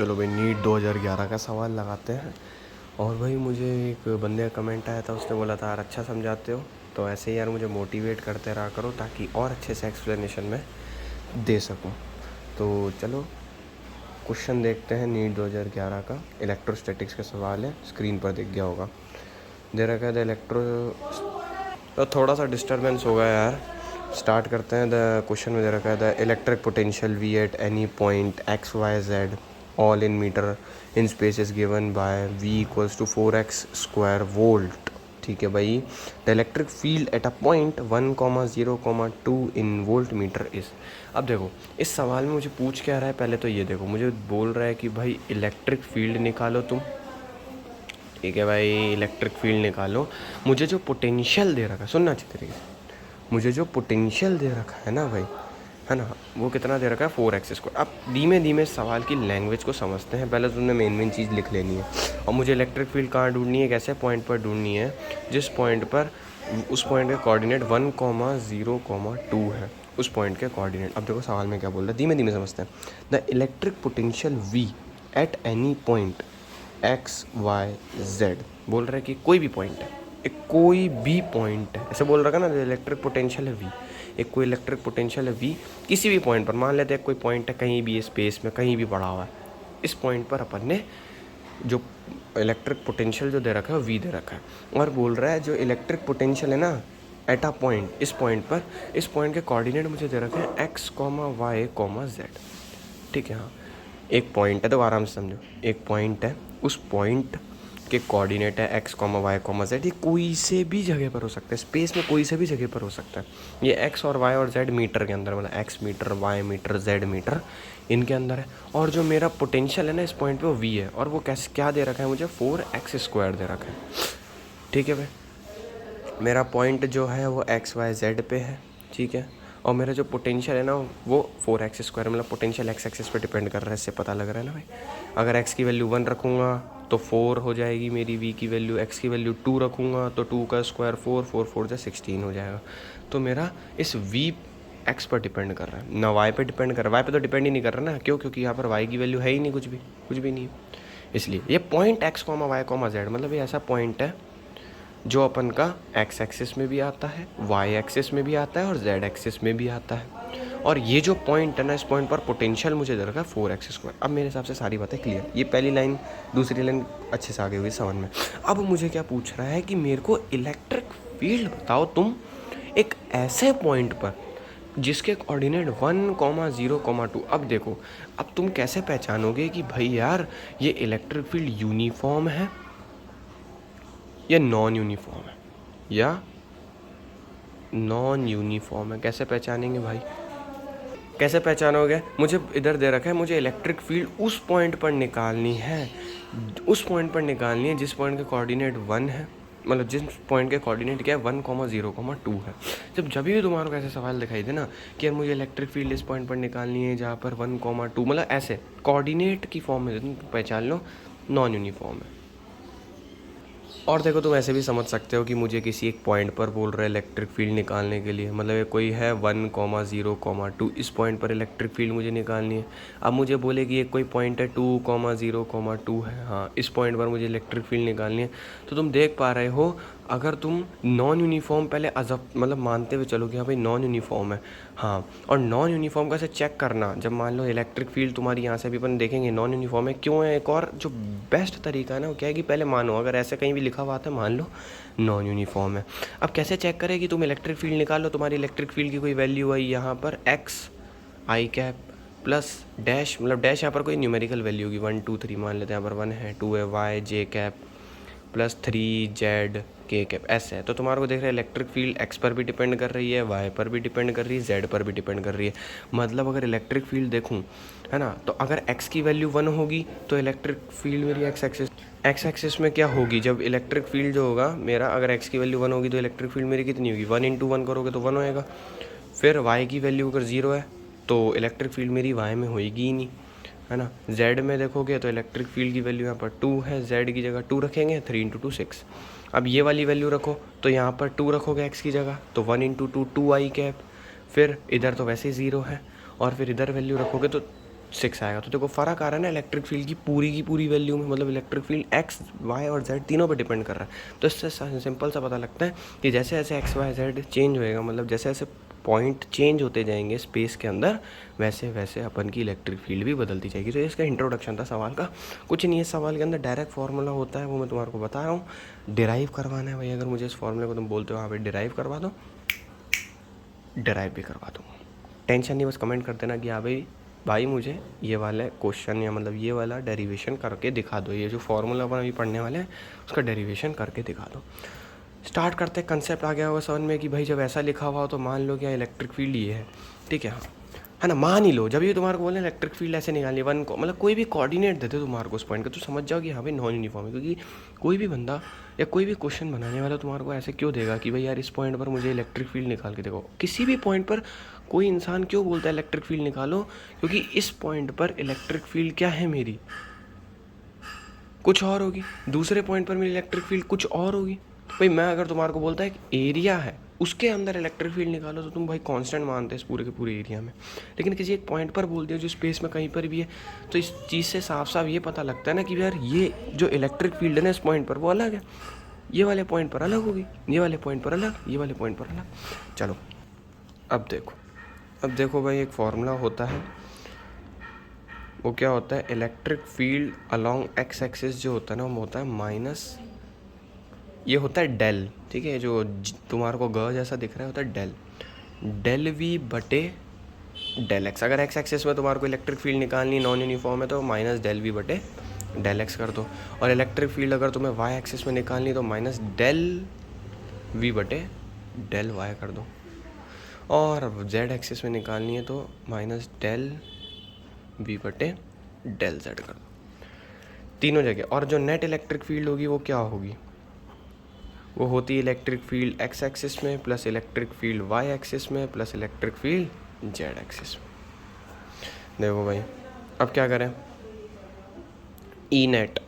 चलो भाई नीट 2011 का सवाल लगाते हैं। और भाई मुझे एक बंदे का कमेंट आया था, उसने बोला था यार अच्छा समझाते हो, तो ऐसे ही यार मुझे मोटिवेट करते रहा करो ताकि और अच्छे से एक्सप्लेनेशन में दे सकूं। तो चलो क्वेश्चन देखते हैं। नीट 2011 का इलेक्ट्रोस्टैटिक्स का सवाल है, स्क्रीन पर दिख गया होगा। दे रखा है द इलेक्ट्रो, तो थोड़ा सा डिस्टर्बेंस होगा यार। स्टार्ट करते हैं। द क्वेश्चन में दे रखा है the electric potential V at any point x y z all in metre in space is given by V equals to 4x² volt. ठीक है भाई। The electric field at a point 1,0,2 in volt metre is. अब देखो इस सवाल में मुझे पूछ क्या रहा है, पहले तो ये देखो, मुझे बोल रहा है कि भाई इलेक्ट्रिक फील्ड निकालो तुम। ठीक है भाई, इलेक्ट्रिक फील्ड निकालो। मुझे जो पोटेंशियल दे रखा है, सुनना अच्छी तरीके से, मुझे जो पोटेंशियल दे रखा है ना भाई, है ना, वो कितना दे रखा है 4x²। अब धीमे धीमे सवाल की लैंग्वेज को समझते हैं। पहले तुमने मेन चीज़ लिख लेनी है। और मुझे इलेक्ट्रिक फील्ड कहाँ ढूंढनी है, कैसे पॉइंट पर ढूंढनी है, जिस पॉइंट पर उस पॉइंट के कोऑर्डिनेट 1,0,2 है, उस पॉइंट के कोऑर्डिनेट। अब देखो सवाल में क्या बोल रहा है, धीमे धीमे समझते हैं। The electric potential V at any point x y z, बोल रहा है कि कोई भी पॉइंट है, एक कोई भी पॉइंट है, ऐसे बोल रहा है ना। इलेक्ट्रिक पोटेंशियल है V, एक कोई इलेक्ट्रिक पोटेंशियल है V किसी भी पॉइंट पर। मान लेते हैं कोई पॉइंट है कहीं भी स्पेस में, कहीं भी पड़ा हुआ है, इस पॉइंट पर अपन ने जो इलेक्ट्रिक पोटेंशियल जो दे रखा है V दे रखा है। और बोल रहा है जो इलेक्ट्रिक पोटेंशियल है ना एट अ पॉइंट, इस पॉइंट पर, इस पॉइंट के कोऑर्डिनेट मुझे दे रखे हैं x, y, z। ठीक है। हाँ, एक पॉइंट है, तो आराम से समझो, एक पॉइंट है, उस पॉइंट के कोऑर्डिनेट है x, y, z। ये कोई से भी जगह पर हो सकता है, स्पेस में कोई से भी जगह पर हो सकता है। ये x और y और z मीटर के अंदर, मतलब x metre, y metre, z metre, इनके अंदर है। और जो मेरा पोटेंशियल है ना इस पॉइंट पे वो v है, और वो कैसे क्या दे रखा है मुझे, 4x² दे रखा है। ठीक है भाई, मेरा पॉइंट जो है वो x, y, z पे है। ठीक है। और मेरा जो पोटेंशियल है ना वो 4x², मतलब पोटेंशियल x एक्सिस पे डिपेंड कर रहा है। इससे पता लग रहा है ना भाई। अगर x की वैल्यू 1 रखूँगा तो 4 हो जाएगी मेरी v की वैल्यू, x की वैल्यू 2 रखूँगा तो 2 का स्क्वायर 4, 4 4 जा 16 हो जाएगा। तो मेरा इस v x पर डिपेंड कर रहा है, ना y पे डिपेंड कर रहा है। y पे तो डिपेंड ही नहीं कर रहा ना, क्यों, क्योंकि यहाँ पर y की वैल्यू है ही नहीं, कुछ भी नहीं है। इसलिए ये पॉइंट x, y, z, मतलब ये ऐसा पॉइंट है जो अपन का x एक्सिस में भी आता है, y एक्सिस में भी आता है और z एक्सिस में भी आता है। और ये जो पॉइंट है ना, इस पॉइंट पर पोटेंशियल मुझे दे रखा है 4x²। अब मेरे हिसाब से सारी बातें क्लियर। ये पहली लाइन, दूसरी लाइन अच्छे से आगे हुई समझ में। अब मुझे क्या पूछ रहा है कि मेरे को इलेक्ट्रिक फील्ड बताओ तुम एक ऐसे पॉइंट पर जिसके कोऑर्डिनेट 1,0,2। अब देखो, अब तुम कैसे पहचानोगे कि भाई यार ये इलेक्ट्रिक फील्ड यूनिफॉर्म है या नॉन यूनिफॉर्म है, या नॉन यूनिफॉर्म है। कैसे पहचानेंगे भाई, कैसे पहचानोगे? मुझे इधर दे रखा है, मुझे इलेक्ट्रिक फील्ड उस पॉइंट पर निकालनी है, उस पॉइंट पर निकालनी है जिस पॉइंट के कोऑर्डिनेट 1 है, मतलब जिस पॉइंट के कोऑर्डिनेट क्या है 1,0,2 है। जब भी तुम्हारे को ऐसे सवाल दिखाई दे ना कि यार मुझे इलेक्ट्रिक फील्ड इस पॉइंट पर निकालनी है जहाँ पर 1,2, मतलब ऐसे कोऑर्डिनेट की फॉर्म में तुम पहचान लो नॉन यूनिफॉर्म है। और देखो तुम ऐसे भी समझ सकते हो कि मुझे किसी एक पॉइंट पर बोल रहा है इलेक्ट्रिक फील्ड निकालने के लिए, मतलब ये कोई है 1,0,2, इस पॉइंट पर इलेक्ट्रिक फील्ड मुझे निकालनी है। अब मुझे बोले कि एक कोई पॉइंट है 2,0,2 है, हाँ इस पॉइंट पर मुझे इलेक्ट्रिक फील्ड निकालनी है। तो तुम देख पा रहे हो, अगर तुम नॉन यूनिफॉर्म पहले मतलब मानते हुए चलो कि हाँ भाई नॉन यूनिफॉर्म है, हाँ, और नॉन यूनिफॉर्म का से चेक करना, जब मान लो इलेक्ट्रिक फील्ड तुम्हारी यहाँ से भी अपन देखेंगे नॉन यूनिफॉर्म है क्यों है। एक और जो बेस्ट तरीका है ना वो क्या है कि पहले मानो, अगर ऐसे कहीं भी लिखा हुआ था मान लो नॉन यूनिफॉर्म है। अब कैसे चेक करें कि तुम इलेक्ट्रिक फील्ड निकाल लो, तुम्हारी इलेक्ट्रिक फील्ड की कोई वैल्यू आई यहाँ पर x i cap plus dash, मतलब डैश यहाँ पर कोई न्यूमेरिकल वैल्यू होगी 1 2 3, मान लेते हैं यहाँ पर 1 है, 2 है, y j cap plus 3 z k cap, ऐसे है। तो तुम्हारे को देख रहे हैं इलेक्ट्रिक फील्ड x पर भी डिपेंड कर रही है, y पर भी डिपेंड कर रही है, z पर भी डिपेंड कर रही है। मतलब अगर इलेक्ट्रिक फील्ड देखूँ, है ना, तो अगर x की वैल्यू 1 होगी तो इलेक्ट्रिक फील्ड मेरी x एक्सिस में क्या होगी, जब इलेक्ट्रिक फील्ड जो होगा मेरा, अगर x की वैल्यू 1 होगी तो इलेक्ट्रिक फील्ड मेरी कितनी होगी, 1 × 1 करोगे तो 1 होएगा। फिर y की वैल्यू अगर 0 है तो इलेक्ट्रिक फील्ड मेरी y में होएगी ही नहीं, है ना। z में देखोगे तो इलेक्ट्रिक फील्ड की वैल्यू यहाँ पर 2 है, z की जगह 2 रखेंगे, 3 × 2 6। अब ये वाली वैल्यू रखो तो यहाँ पर 2 रखोगे x की जगह तो 1 × 2 2 i कैप, फिर इधर तो वैसे ही 0 है, और फिर इधर वैल्यू रखोगे तो 6 आएगा। तो देखो फ़र्क आ रहा है ना इलेक्ट्रिक फील्ड की पूरी वैल्यू में, मतलब इलेक्ट्रिक फील्ड एक्स वाई और जेड तीनों पे डिपेंड कर रहा है। तो इससे सिंपल सा पता लगता है कि जैसे जैसे एक्स वाई जेड चेंज होएगा, मतलब जैसे जैसे पॉइंट चेंज होते जाएंगे स्पेस के अंदर, वैसे वैसे अपन की इलेक्ट्रिक फील्ड भी बदलती जाएगी। तो इसका इंट्रोडक्शन था सवाल का, कुछ नहीं है। सवाल के अंदर डायरेक्ट फार्मूला होता है, वो मैं तुम्हारे को बता रहा हूँ। डिराइव करवाना है भाई, अगर मुझे इस फार्मूले को तुम बोलते हो हाँ भाई डिराइव करवा दो, डिराइव भी करवा दूँगा। टेंशन नहीं, बस कमेंट कर देना कि हाँ भाई मुझे ये वाला क्वेश्चन या मतलब ये वाला डेरिवेशन करके दिखा दो, ये जो फार्मूला अपन अभी पढ़ने वाले हैं उसका डेरिवेशन करके दिखा दो। स्टार्ट करते हैं। कंसेप्ट आ गया होगा समझ में कि भाई जब ऐसा लिखा हुआ हो तो मान लो क्या इलेक्ट्रिक फील्ड ये है, ठीक है, हाँ है ना, मान ही लो। जब ये तुम्हारे को बोले इलेक्ट्रिक फील्ड ऐसे निकालनी वन को, मतलब कोई भी कोऑर्डिनेट देते तुम्हारे को उस पॉइंट का, तो समझ जाओ कि हाँ भाई नॉन यूनिफॉर्म है। क्योंकि कोई भी बंदा या कोई भी क्वेश्चन बनाने वाला तुम्हारे को ऐसे क्यों देगा कि भाई यार इस पॉइंट पर मुझे इलेक्ट्रिक फील्ड निकाल के देखो। किसी भी पॉइंट पर कोई इंसान क्यों बोलता है इलेक्ट्रिक फील्ड निकालो, क्योंकि इस पॉइंट पर इलेक्ट्रिक फील्ड क्या है मेरी, कुछ और होगी, दूसरे पॉइंट पर मेरी इलेक्ट्रिक फील्ड कुछ और होगी। तो भाई मैं अगर तुम्हारे को बोलता है कि एरिया है उसके अंदर इलेक्ट्रिक फील्ड निकालो, तो तुम भाई कांस्टेंट मानते हैं इस पूरे के पूरे एरिया में। लेकिन किसी एक पॉइंट पर बोल दिया जो स्पेस में कहीं पर भी है, तो इस चीज़ से साफ साफ ये पता लगता है ना कि यार ये जो इलेक्ट्रिक फील्ड है ना इस पॉइंट पर वो अलग है, ये वाले पॉइंट पर अलग होगी, ये वाले पॉइंट पर अलग, ये वाले पॉइंट पर अलग। चलो अब देखो भाई एक फार्मूला होता है, वो क्या होता है, electric field along x axis जो होता है ना वो होता है माइनस, ये होता है डेल, ठीक है, जो तुम्हारे को ग जैसा दिख रहा है होता है डेल, डेल वी बटे डेल एक्स। अगर एक्स एक्सिस में तुम्हारे को इलेक्ट्रिक फील्ड निकालनी नॉन यूनिफॉर्म है तो माइनस डेल वी बटे डेल एक्स कर दो। और इलेक्ट्रिक फील्ड अगर तुम्हें वाई एक्सिस में निकालनी तो माइनस डेल वी बटे डेल वाई कर दो। और जेड एक्सिस में निकालनी है तो माइनस डेल वी बटे डेल जेड कर दो, तीनों जगह। और जो नेट इलेक्ट्रिक फील्ड होगी वो क्या होगी, वो होती है इलेक्ट्रिक फील्ड एक्स एक्सिस में plus electric field Y axis में plus electric field Z axis में। देखो भाई अब क्या करें, E net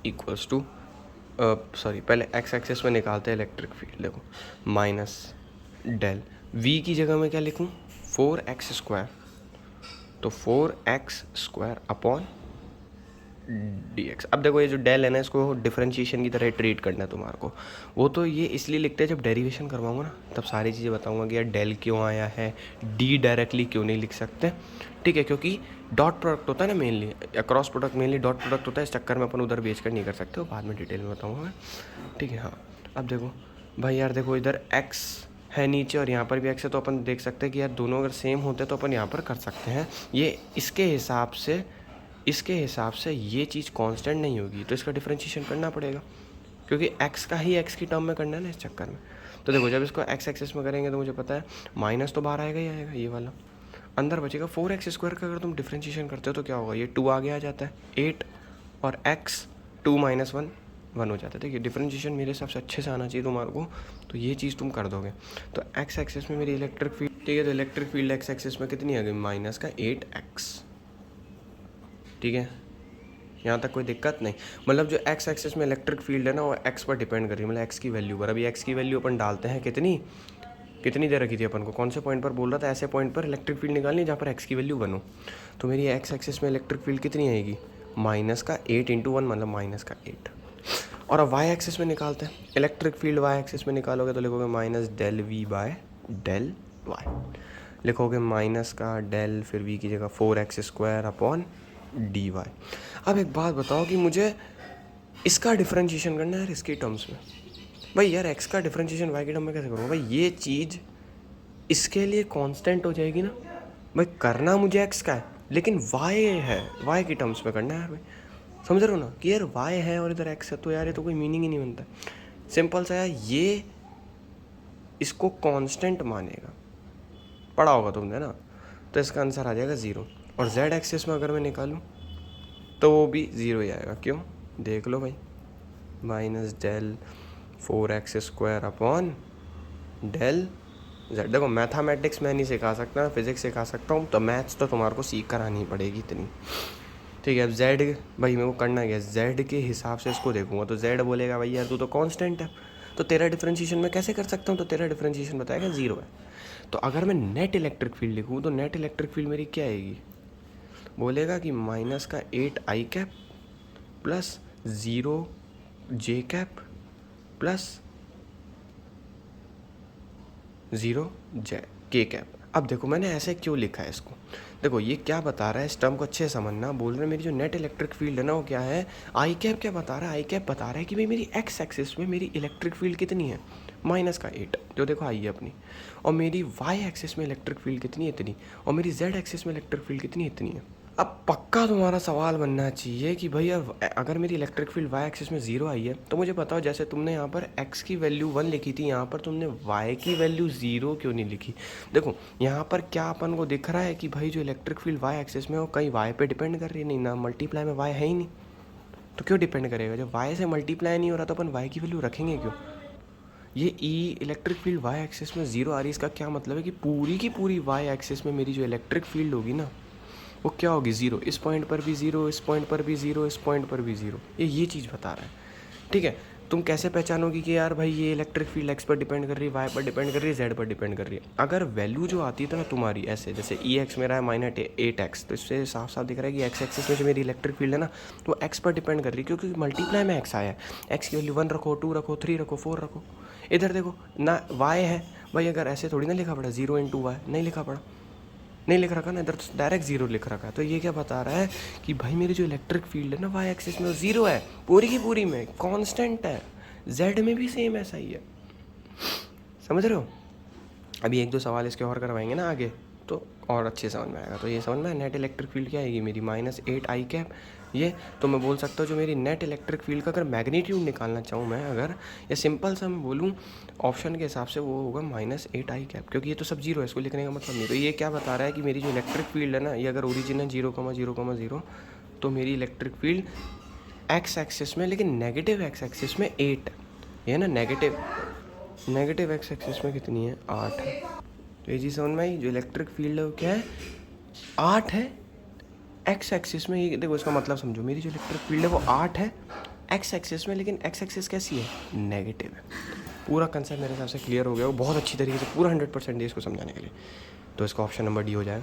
equals to sorry पहले एक्स एक्सिस में निकालते हैं इलेक्ट्रिक फील्ड। देखो माइनस डेल वी की जगह में क्या लिखूं, 4x², तो 4x² अपॉन dx। अब देखो ये जो डेल है ना इसको डिफरेंशिएशन की तरह ट्रीट करना है तुम्हारे को। वो तो ये इसलिए लिखते हैं जब डेरिवेशन करवाऊंगा ना तब सारी चीज़ें बताऊंगा कि यार डेल क्यों आया है, डी डायरेक्टली क्यों नहीं लिख सकते, ठीक है, क्योंकि डॉट प्रोडक्ट होता है ना मेनली, या cross product mainly dot product होता है, इस चक्कर में अपन उधर बेच कर नहीं कर सकते, वो बाद में डिटेल में बताऊँगा मैं, ठीक है। हाँ अब देखो भाई यार देखो इधर x है नीचे और यहाँ पर भी x है, तो अपन देख सकते हैं कि यार दोनों अगर सेम होते तो अपन यहाँ पर कर सकते हैं। ये इसके हिसाब से ये चीज़ कांस्टेंट नहीं होगी, तो इसका डिफरेंशिएशन करना पड़ेगा, क्योंकि x का ही x की टर्म में करना है ना इस चक्कर में। तो देखो जब इसको x एक्सिस में करेंगे तो मुझे पता है माइनस तो बाहर आएगा ही आएगा, ये वाला अंदर बचेगा। 4x² का अगर तुम डिफरेंशिएशन करते हो तो क्या होगा, ये 2 आगे आ जाता है 8 और x 2 - 1 1 हो जाता है। देखिए डिफरेंशिएशन मेरे हिसाब से अच्छे से आना चाहिए तुम्हारे को, तो ये चीज़ तुम कर दोगे। तो x एक्सिस में मेरी इलेक्ट्रिक फील्ड, ठीक है, तो इलेक्ट्रिक फील्ड x एक्सिस में कितनी आ गई, माइनस का 8x, ठीक है, यहाँ तक कोई दिक्कत नहीं। मतलब जो x एक्सिस में इलेक्ट्रिक फील्ड है ना वो x पर डिपेंड कर रही है, मतलब x की वैल्यू पर। अभी x की वैल्यू अपन डालते हैं कितनी दे रखी थी अपन को, कौन से पॉइंट पर बोल रहा था, ऐसे पॉइंट पर इलेक्ट्रिक फील्ड निकालनी जहाँ पर x की वैल्यू 1 हो। तो मेरी x एक्सिस में इलेक्ट्रिक फील्ड कितनी आएगी, माइनस का 8 × 1 मतलब माइनस का 8। और अब y एक्सिस में निकालते हैं, इलेक्ट्रिक फील्ड y एक्सिस में निकालोगे तो लिखोगे minus del v by del y, लिखोगे माइनस का डेल फिर v की जगह 4x² अपॉन dy। अब एक बात बताओ कि मुझे इसका डिफरेंशिएशन करना है यार इसके टर्म्स में। भाई यार x का डिफरेंशिएशन y के टर्म में कैसे करूँगा, भाई ये चीज़ इसके लिए कांस्टेंट हो जाएगी ना। भाई करना मुझे x का है लेकिन y है, y की टर्म्स में करना है यार भाई, समझ रहे हो ना कि यार y है और इधर x है, तो यार ये तो कोई मीनिंग ही नहीं बनता। सिंपल सा यार ये इसको कांस्टेंट मानेगा, पढ़ा होगा तुमने ना, तो इसका आंसर आ जाएगा 0। और z एक्सिस में अगर मैं निकालूं तो वो भी 0 ही आएगा। क्यों, देख लो भाई, minus del 4x² upon del z। देखो मैथमेटिक्स मैं नहीं सिखा सकता, फिजिक्स सिखा सकता हूँ, तो मैथ्स तो तुम्हारे को सीख कर आनी पड़ेगी इतनी, ठीक है। अब z भाई मेरे को करना क्या, z के हिसाब से इसको देखूंगा तो z बोलेगा भाई यार तू तो कांस्टेंट है, तो तेरा डिफरेंशिएशन मैं कैसे कर सकता हूँ, तो तेरा डिफरेंशिएशन बताएगा 0 है। तो अगर मैं नेट इलेक्ट्रिक फील्ड लिखूँ तो नेट इलेक्ट्रिक फील्ड मेरी क्या आएगी, बोलेगा कि माइनस का 8 आई कैप प्लस 0 जे कैप प्लस 0 जे के कैप। अब देखो मैंने ऐसे क्यों लिखा है इसको, देखो ये क्या बता रहा है, इस टर्म को अच्छे से समझना। बोल रहे हैं मेरी जो नेट इलेक्ट्रिक फील्ड है ना वो क्या है, आई कैप क्या बता रहा है, आई कैप बता रहा है कि भाई मेरी एक्स एक्सिस में मेरी इलेक्ट्रिक फील्ड कितनी है, माइनस का 8, जो देखो आई है अपनी, और मेरी वाई एक्सिस में इलेक्ट्रिक फील्ड कितनी है, इतनी, और मेरी जेड एक्सिस में इलेक्ट्रिक फील्ड कितनी है, इतनी है। अब पक्का तुम्हारा सवाल बनना चाहिए कि भैया अगर मेरी इलेक्ट्रिक फील्ड वाई एक्सिस में 0 आई है तो मुझे बताओ, जैसे तुमने यहाँ पर x की वैल्यू 1 लिखी थी, यहाँ पर तुमने y की वैल्यू 0 क्यों नहीं लिखी। देखो यहाँ पर क्या अपन को दिख रहा है कि भाई जो इलेक्ट्रिक फील्ड वाई एक्सिस में हो कहीं y पे डिपेंड कर रही है, नहीं ना, मल्टीप्लाई में y है ही नहीं, तो क्यों डिपेंड करेगा। जब y से मल्टीप्लाई नहीं हो रहा तो अपन y की वैल्यू रखेंगे क्यों। ये इलेक्ट्रिक फील्ड वाई एक्सिस में 0 आ रही है, इसका क्या मतलब है कि पूरी की पूरी वाई एक्सिस में मेरी जो इलेक्ट्रिक फील्ड होगी ना वो क्या होगी, 0, इस पॉइंट पर भी 0, इस पॉइंट पर भी 0, इस पॉइंट पर भी 0, ये चीज़ बता रहा है। ठीक है, तुम कैसे पहचानोगे कि यार भाई ये इलेक्ट्रिक फील्ड एक्स पर डिपेंड कर रही है, वाई पर डिपेंड कर रही है, जेड पर डिपेंड कर रही है। अगर वैल्यू जो आती है तो ना तुम्हारी ऐसे, जैसे ई एक्स मेरा है -8x, तो इससे साफ साफ दिख रहा है कि एक्स एक्सिस में जो मेरी इलेक्ट्रिक फील्ड है ना वो एक्स पर डिपेंड कर रही है, क्योंकि मल्टीप्लाई में एक्स आया है। एक्स की वैल्यू 1 रखो, 2 रखो, 3 रखो, 4 रखो। इधर देखो ना वाई है भाई, अगर ऐसे थोड़ी ना लिखा पड़ा 0 × y, नहीं लिखा पड़ा, नहीं लिख रखा ना, इधर तो डायरेक्ट 0 लिख रखा है। तो ये क्या बता रहा है कि भाई मेरी जो इलेक्ट्रिक फील्ड है ना वाई एक्सिस में वो 0 है, पूरी की पूरी में कांस्टेंट है। जेड में भी सेम ऐसा ही है, समझ रहे हो। अभी 1-2 सवाल इसके और करवाएंगे ना आगे तो और अच्छे समझ में आएगा। तो ये समझ में, नेट इलेक्ट्रिक फील्ड क्या आएगी मेरी -8 आई कैप। ये तो मैं बोल सकता हूँ जो मेरी नेट इलेक्ट्रिक फील्ड का अगर मैग्नीट्यूड निकालना चाहूँ मैं, अगर या सिंपल सा मैं बोलूँ ऑप्शन के हिसाब से, वो होगा -8 आई कैप, क्योंकि ये तो सब 0 है, इसको लिखने का मतलब नहीं। तो ये क्या बता रहा है कि मेरी जो इलेक्ट्रिक फील्ड है ना, ये अगर ओरिजिन है 0,0,0, तो मेरी इलेक्ट्रिक फील्ड एक्स एक्सिस में, लेकिन नेगेटिव एक्स एक्सिस में 8 है, ये ना नेगेटिव एक्स एक्सिस में कितनी है, 8 है। तो ये चीज़ समझ में आई, जो इलेक्ट्रिक फील्ड है वो क्या है, 8 है एक्स एक्सिस में। ये देखो इसका मतलब समझो, मेरी जो इलेक्ट्रिक फील्ड है वो 8 है एक्स एक्सिस में, लेकिन एक्स एक्सिस कैसी है, नेगेटिव है। पूरा कंसेप्ट मेरे हिसाब से क्लियर हो गया, वो बहुत अच्छी तरीके से पूरा 100% है इसको समझाने के लिए। तो इसका ऑप्शन नंबर डी हो जाएगा।